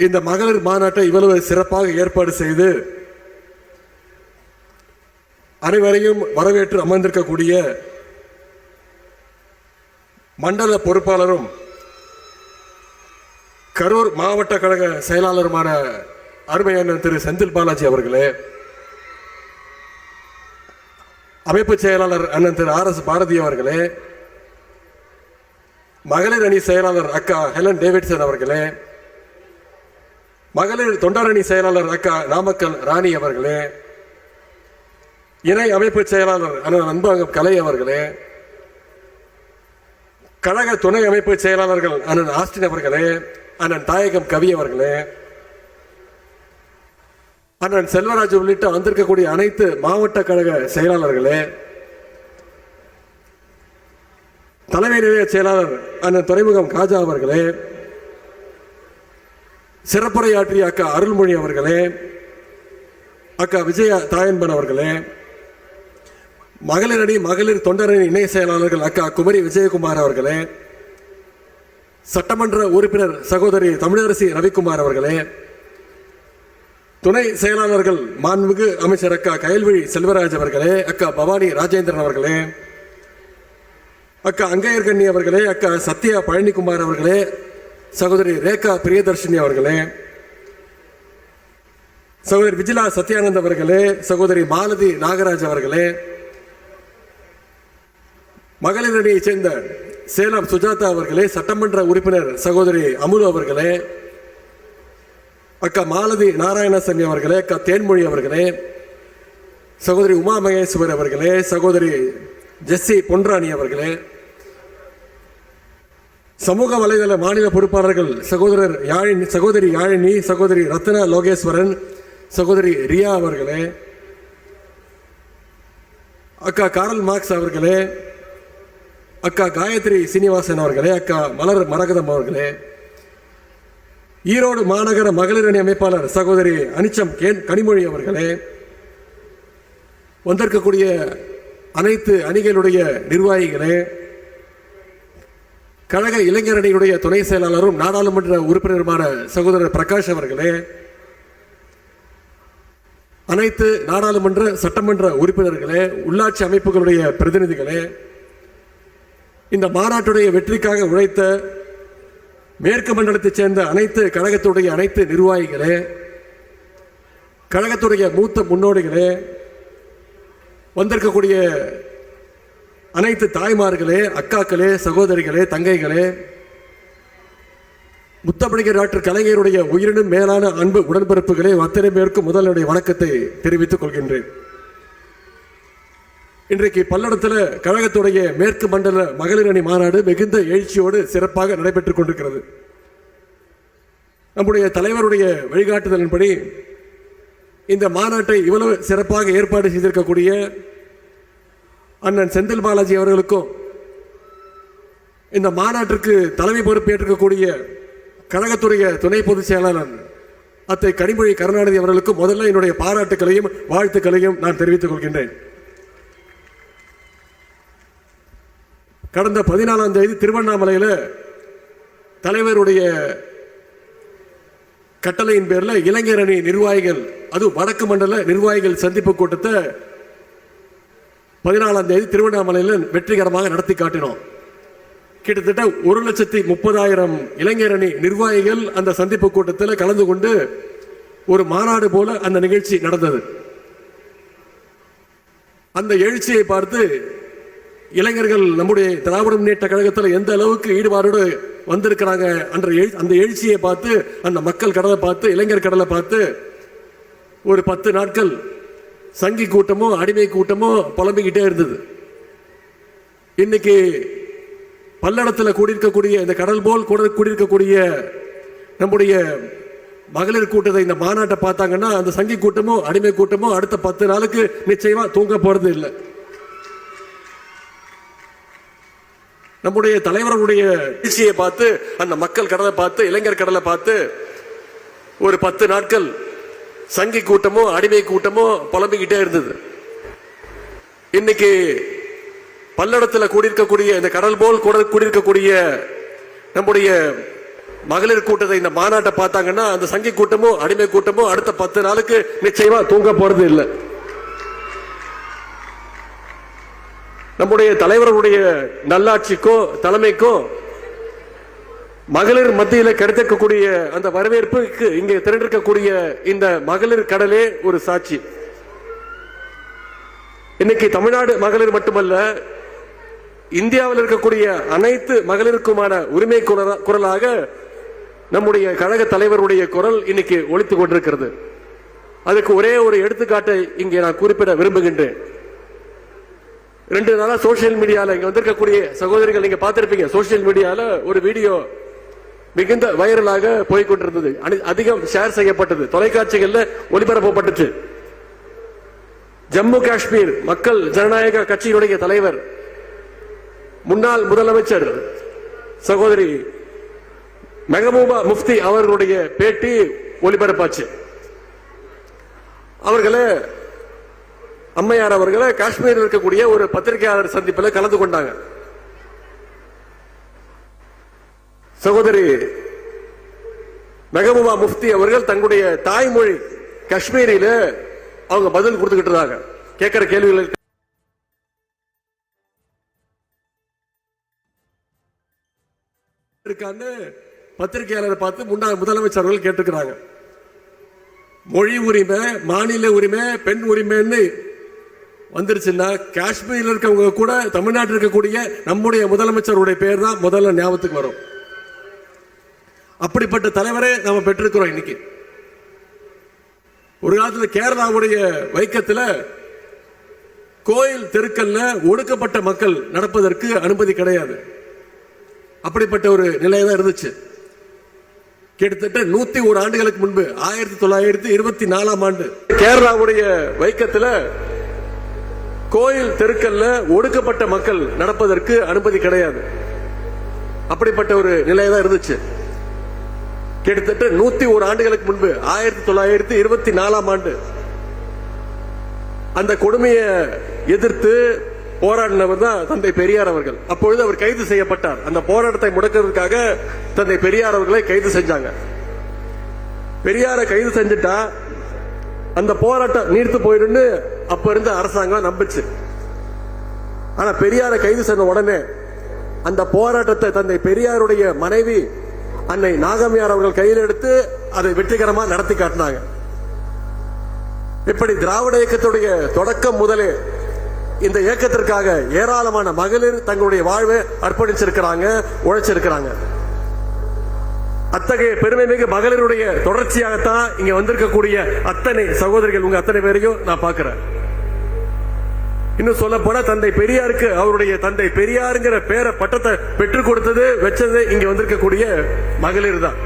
இந்த மகளிர் மாநாட்டை இவ்வளவு சிறப்பாக ஏற்பாடு செய்து அனைவரையும் வரவேற்று அமர்ந்திருக்கக்கூடிய மண்டல பொறுப்பாளரும் கரூர் மாவட்ட கழக செயலாளருமான அருமையான திரு செந்தில் பாலாஜி அவர்களே, அமைப்பு செயலாளர் அண்ணன் திரு RS பாரதி அவர்களே, மகளிர் அணி செயலாளர் அக்கா ஹெலன் டேவிட்சன் அவர்களே, மகளிர் தொண்டரணி செயலாளர் அக்கா நாமக்கல் ராணி அவர்களே, இணை அமைப்பு செயலாளர் அண்ணன் அன்பகம் கலை அவர்களே, கழக துணை அமைப்பு செயலாளர்கள் அண்ணன் ஆஸ்டின் அவர்களே, அண்ணன் தாயகம் கவி அவர்களே, அண்ணன் செல்வராஜ் உள்ளிட்ட வந்திருக்கக்கூடிய அனைத்து மாவட்ட கழக செயலாளர்களே, தலைமை நிலைய செயலாளர் அண்ணன் துறைமுகம் காஜா அவர்களே, சிறப்புரையாற்றிய அக்கா அருள்மொழி அவர்களே, அக்கா விஜயா தாயன்பன் அவர்களே, மகளிர் அணி மகளிர் தொண்டரணி இணை செயலாளர்கள் அக்கா குமரி விஜயகுமார் அவர்களே, சட்டமன்ற உறுப்பினர் சகோதரி தமிழரசி ரவிக்குமார் அவர்களே, துணை செயலாளர்கள் மாண்புமிகு அமைச்சர் அக்கா கயல்விழி செல்வராஜ் அவர்களே, அக்கா பவானி ராஜேந்திரன் அவர்களே, அக்கா அங்கையர்கண்ணி அவர்களே, அக்கா சத்யா பழனிக்குமார் அவர்களே, சகோதரி ரேகா பிரியதர்ஷினி அவர்களே, சகோதரி விஜிலா சத்யானந்த் அவர்களே, சகோதரி மாலதி நாகராஜ் அவர்களே, மகளிர் அணியைச் சேர்ந்த சேலம் சுஜாதா அவர்களே, சட்டமன்ற உறுப்பினர் சகோதரி அமுலு அவர்களே, அக்கா மாலதி நாராயணசாமி அவர்களே, அக்கா தேன்மொழி அவர்களே, சகோதரி உமா மகேஸ்வர் அவர்களே, சகோதரி ஜெஸ்ஸி பொன்ராணி அவர்களே, சமூக வலைதள மாநில பொறுப்பாளர்கள் சகோதரி யாழினி, சகோதரி ரத்னா லோகேஸ்வரன், சகோதரி ரியா அவர்களே, அக்கா காரல் மார்க்ஸ் அவர்களே, அக்கா காயத்ரி சீனிவாசன் அவர்களே, அக்கா மலர் மரகதம் அவர்களே, ஈரோடு மாநகர மகளிர் அணி அமைப்பாளர் சகோதரி அனிச்சம் கனிமொழி அவர்களே, வந்திருக்கக்கூடிய அனைத்து அணிகளுடைய நிர்வாகிகளே, கழக இளைஞர் அணியுடைய துணை செயலாளரும் நாடாளுமன்ற உறுப்பினருமான சகோதரர் பிரகாஷ் அவர்களே, அனைத்து நாடாளுமன்ற சட்டமன்ற உறுப்பினர்களே, உள்ளாட்சி அமைப்புகளுடைய பிரதிநிதிகளே, இந்த மாநாட்டுடைய வெற்றிக்காக உழைத்த மேற்கு மண்டலத்தைச் சேர்ந்த அனைத்து கழகத்துடைய அனைத்து நிர்வாகிகளே, கழகத்துடைய மூத்த முன்னோடிகளே, வந்திருக்கக்கூடிய அனைத்து தாய்மார்களே, அக்காக்களே, சகோதரிகளே, தங்கைகளே, முத்தமிழர் டாக்டர் கலைஞருடைய உயிரினும் மேலான அன்பு உடன்பிறப்புகளே, அத்தனை பேருக்கு முதலுடைய வணக்கத்தை தெரிவித்துக் கொள்கின்றேன். இன்றைக்கு பல்லடத்தில் கழகத்துடைய மேற்கு மண்டல மகளிர் அணி மாநாடு மிகுந்த எழுச்சியோடு சிறப்பாக நடைபெற்றுக் கொண்டிருக்கிறது. நம்முடைய தலைவருடைய வழிகாட்டுதலின்படி இந்த மாநாட்டை இவ்வளவு சிறப்பாக ஏற்பாடு செய்திருக்கக்கூடிய அண்ணன் செந்தில் பாலாஜி அவர்களுக்கும், இந்த மாநாட்டிற்கு தலைமை பொறுப்பேற்றிருக்கக்கூடிய கழகத்துடைய துணை பொதுச் செயலாளர் அத்தை கனிமொழி கருணாநிதி அவர்களுக்கும் முதல்ல என்னுடைய பாராட்டுக்களையும் வாழ்த்துக்களையும் நான் தெரிவித்துக் கொள்கின்றேன். கடந்த 14ஆம் தேதி திருவண்ணாமலையில் தலைவருடைய கட்டளையின் பேரில் இளைஞர் அணி நிர்வாகிகள், அது வடக்கு மண்டல நிர்வாகிகள் சந்திப்பு கூட்டத்தை 14ஆம் திருவண்ணாமலையில் வெற்றிகரமாக நடத்தி காட்டினோம். கிட்டத்தட்ட 1,30,000 இளைஞர் அணி நிர்வாகிகள் அந்த சந்திப்பு கூட்டத்தில் கலந்து கொண்டு ஒரு மாநாடு போல அந்த நிகழ்ச்சி நடந்தது. அந்த எழுச்சியை பார்த்து இளைஞர்கள் நம்முடைய திராவிட முன்னேற்ற கழகத்தில் எந்த அளவுக்கு ஈடுபாடோடு வந்திருக்கிறாங்க அந்த எழுச்சியை பார்த்து, அந்த மக்கள் கடலை பார்த்து, இளைஞர் கடலை பார்த்து ஒரு 10 நாட்கள் சங்கி கூட்டமோ அடிமை கூட்டமோ புலம்பிக்கிட்டே இருந்தது. இன்னைக்கு பல்லடத்தில் கூடியிருக்கக்கூடிய இந்த கடல் போல் கூடியிருக்கக்கூடிய நம்முடைய மகளிர் கூட்டத்தை, இந்த மாநாட்டை பார்த்தாங்கன்னா அந்த சங்கி கூட்டமோ அடிமை கூட்டமோ அடுத்த 10 நாளுக்கு நிச்சயமா தூங்க போறது இல்லை. நம்முடைய தலைவர்களுடைய எழுச்சியை பார்த்து, அந்த மக்கள் கடலை பார்த்து, இளைஞர் கடலை பார்த்து ஒரு 10 நாட்கள் சங்கி கூட்டமோ அடிமை கூட்டமோ புலம்பிக்கிட்டே இருந்தது. இன்னைக்கு பல்லடத்தில் கூடியிருக்கக்கூடிய இந்த கடல் போல் கூடியிருக்கக்கூடிய நம்முடைய மகளிர் கூட்டத்தை இந்த மாநாட்டை பார்த்தாங்கன்னா அந்த சங்கி கூட்டமோ அடிமை கூட்டமோ அடுத்த 10 நாளுக்கு நிச்சயமா தூங்க போறது இல்லை. நம்முடைய தலைவர்களுடைய நல்லாட்சிக்கோ தலைமைக்கோ மகளிர் மத்தியில் கிடைத்திருக்கக்கூடிய அந்த வரவேற்புக்கு இங்கே திரண்டிருக்கக்கூடிய இந்த மகளிர் கடலே ஒரு சாட்சி. இன்னைக்கு தமிழ்நாடு மகளிர் மட்டுமல்ல, இந்தியாவில் இருக்கக்கூடிய அனைத்து மகளிருக்குமான உரிமை குரலாக நம்முடைய கழக தலைவருடைய குரல் இன்னைக்கு ஒலித்துக் கொண்டிருக்கிறது. அதுக்கு ஒரே ஒரு எடுத்துக்காட்டை இங்கே நான் குறிப்பிட விரும்புகின்றேன். 2 நாளா சோசியல் மீடியால இங்க வந்திருக்கக்கூடிய சகோதரிகள் நீங்க பார்த்திருப்பீங்க. சோசியல் மீடியால ஒரு வீடியோ மிகுந்த வைரலாக போய்கொண்டிருந்தது, அதிகம் ஷேர் செய்யப்பட்டது, தொலைக்காட்சிகள்ல ஒளிபரப்பப்பட்டுச்சு. ஜம்மு காஷ்மீர் மக்கள் ஜனநாயக கட்சியினுடைய தலைவர் முன்னாள் முதலமைச்சர் சகோதரி மெஹபூபா முஃப்தி அவர்களுடைய பேட்டி ஒளிபரப்பாச்சு. அவர்களை அம்மையார் அவர்களை காஷ்மீரில் இருக்கக்கூடிய ஒரு பத்திரிகையாளர் சந்திப்பில் கலந்து கொண்டாங்க. சகோதரி மெஹபூபா முஃப்தி அவர்கள் தங்களுடைய தாய்மொழி காஷ்மீரில அவங்க பதில் கொடுத்துக்கிட்டு இருந்தாங்க. கேட்கிற கேள்விகளுக்கு பத்திரிகையாளர் பார்த்து முன்னாள் முதலமைச்சர் அவர்கள் கேட்டிருக்கிறாங்க. மொழி உரிமை, மாநில உரிமை, பெண் உரிமைன்னு வந்துருச்சுன்னா காஷ்மீரில் இருக்கவங்க கூட தமிழ்நாட்டில் இருக்கக்கூடிய நம்முடைய முதலமைச்சருடைய பேர் தான் முதல்ல ஞாபகத்துக்கு வரும். அப்படிப்பட்ட தலைவரை நாம பெற்றிருக்கிறோம். இன்னைக்கு ஒரு காலத்தில் கேரளாவுடைய வைக்கத்தில் கோயில் தெருக்கல்ல ஒடுக்கப்பட்ட மக்கள் நடப்பதற்கு அனுமதி கிடையாது. அப்படிப்பட்ட ஒரு நிலைதான் இருந்துச்சு. கிட்டத்தட்ட 101 ஆண்டுகளுக்கு முன்பு 1924ஆம் ஆண்டு கேரளாவுடைய வைக்கத்துல கோயில் தெருக்கல்ல ஒடுக்கப்பட்ட மக்கள் நடப்பதற்கு அனுமதி கிடையாது. அப்படிப்பட்ட ஒரு நிலைதான் இருந்துச்சு. கிட்டத்தட்ட 101 ஆண்டுகளுக்கு முன்பு 1924ஆம் ஆண்டு அந்த கொடுமையை எதிர்த்து போராடினவர் தான் தந்தை பெரியார் அவர்கள். அப்பொழுது அவர் கைது செய்யப்பட்டார். அந்த போராட்டத்தை முடக்கிறதுக்காக தந்தை பெரியார் அவர்களை கைது செஞ்சாங்க. பெரியாரை கைது செஞ்சுட்டா அந்த போராட்டம் நீர்த்து போயிடுன்னு அப்ப இருந்த அரசாங்கம் நம்பிச்சு. ஆனா பெரியாரை கைது செய்த உடனே அந்த போராட்டத்தை தந்தை பெரியாருடைய மனைவி அன்னை நாகம்மையார் அவர்கள் கையில் எடுத்து அதை வெற்றிகரமா நடத்தி காட்டினாங்க. இப்படி திராவிட இயக்கத்துடைய தொடக்கம் முதலே இந்த இயக்கத்திற்காக ஏராளமான மகளிர் தங்களுடைய வாழ்வை அர்ப்பணிச்சிருக்கிறாங்க, உழைச்சிருக்கிறாங்க. அத்தகைய பெருமை மிகு மகளிருடைய தொடர்ச்சியாகத்தான் இங்க வந்திருக்கக்கூடிய அத்தனை சகோதரிகள் உங்க அத்தனை பேரையும் நான் பார்க்கிறேன். இன்னும் சொல்ல போனா தந்தை பெரியாருக்கு அவருடைய தந்தை பெரியாருங்கிற பேரை பட்டத்தை பெற்றுக் கொடுத்தது வச்சது இங்க வந்திருக்கக்கூடிய மகளிர் தான்.